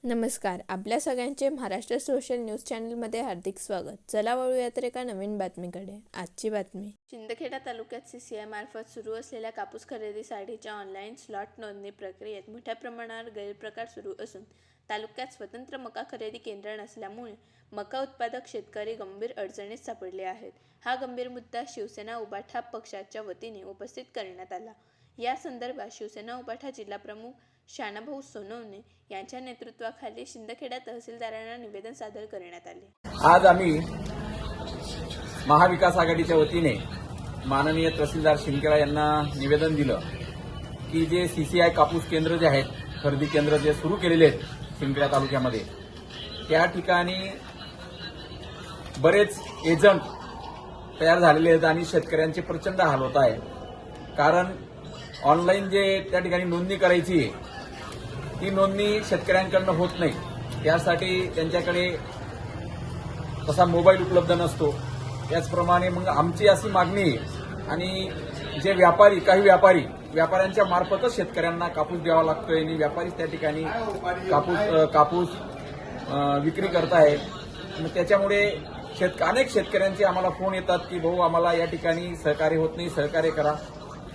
नमस्कार. आपल्या सगळ्यांचे महाराष्ट्र सोशल न्यूज चॅनलमध्ये हार्दिक स्वागत. चला वळूया तर एका नवीन बातमीकडे. आजची बातमी. शिंदखेडा तालुक्यात CCI मार्फत सुरू असलेल्या कापूस खरेदीसाठीच्या ऑनलाईन स्लॉट नोंदणी प्रक्रियेत मोठ्या प्रमाणावर गैरप्रकार सुरू असून तालुक्यात स्वतंत्र मका खरेदी केंद्र नसल्यामुळे मका उत्पादक शेतकरी गंभीर अडचणीत सापडले आहेत. हा गंभीर मुद्दा शिवसेना उभाठा पक्षाच्या वतीने उपस्थित करण्यात आला. या संदर्भात शिवसेना उभाठा जिल्हाप्रमुख शानाभाऊ सोनवणे यांच्या नेतृत्वाखाली शिंदखेडा तहसीलदारांना निवेदन सादर करण्यात आले. आज आम्ही महाविकास आघाडीच्या वतीने माननीय तहसीलदार शिंदखेडा यांना निवेदन दिलं की जे CCI कापूस केंद्र जे आहेत, खरेदी केंद्र जे सुरू केलेले आहेत शिंदखेडा तालुक्यामध्ये, त्या ठिकाणी बरेच एजंट तयार झालेले आहेत आणि शेतकऱ्यांचे प्रचंड हाल होत आहे. कारण ऑनलाईन जे त्या ठिकाणी नोंदणी करायची आहे ती नोंदणी शेतकऱ्यांकडनं होत नाही. त्यासाठी त्यांच्याकडे तसा मोबाईल उपलब्ध नसतो. त्याचप्रमाणे मग आमची अशी मागणी आहे आणि जे काही व्यापाऱ्यांच्या मार्फतच शेतकऱ्यांना कापूस द्यावा लागतोय आणि व्यापारीच त्या ठिकाणी कापूस विक्री करतायत. मग त्याच्यामुळे अनेक शेतकऱ्यांचे आम्हाला फोन येतात की भाऊ आम्हाला या ठिकाणी सहकार्य होत नाही, सहकार्य करा.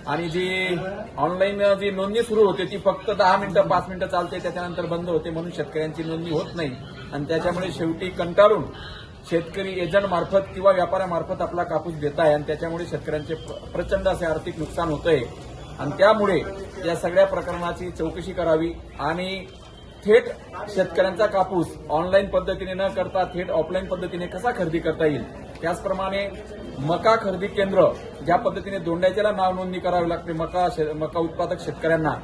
आणि जी ऑनलाईन जी नोंदणी सुरू होते ती फक्त 10 मिनिटं 5 मिनिटं चालते, त्याच्यानंतर बंद होते, म्हणून शेतकऱ्यांची नोंदणी होत नाही. आणि त्याच्यामुळे शेवटी कंटाळून शेतकरी एजंट मार्फत किंवा व्यापाऱ्यामार्फत आपला कापूस देत आहे आणि त्याच्यामुळे शेतकऱ्यांचे प्रचंड असे आर्थिक नुकसान होतंय. आणि त्यामुळे या सगळ्या प्रकरणाची चौकशी करावी आणि थेट शेतकऱ्यांचा कापूस ऑनलाईन पद्धतीने न करता थेट ऑफलाईन पद्धतीने कसा खरेदी करता येईल. त्याचप्रमाणे मका खरेदी केंद्र ज्या पद्धतीने दोंडाच्याला नाव नोंदणी करावी लागते मका उत्पादक शेतकऱ्यांना,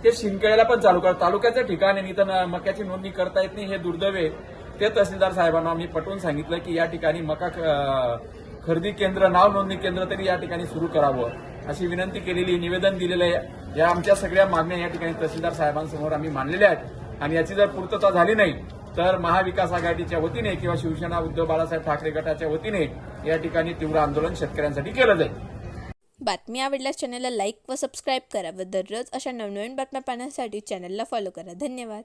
ते शिंदखेड्याला पण चालू करा. तालुक्याच्या ठिकाणी इथं मक्याची नोंदणी करता येत नाही, हे दुर्दैव आहे. ते तहसीलदार साहेबांना आम्ही पटवून सांगितलं की या ठिकाणी मका खरेदी केंद्र, नाव नोंदणी केंद्र तरी या ठिकाणी सुरू करावं, अशी विनंती केलेली, निवेदन दिलेलं आहे. या आमच्या सगळ्या मागण्या या ठिकाणी तहसीलदार साहेबांसमोर आम्ही मांडलेल्या आहेत आणि याची जर पूर्तता झाली नाही तर महाविकास आघाडीच्या वतीने किंवा शिवसेना उद्धव बाळासाहेब ठाकरे गटाच्या वतीने या ठिकाणी तीव्र आंदोलन शेतकऱ्यांसाठी केलं जाईल. बातमी आवडल्यास चॅनलला लाईक व सबस्क्राईब करा व दररोज अशा नवनवीन बातम्या पाहण्यासाठी चॅनलला फॉलो करा. धन्यवाद.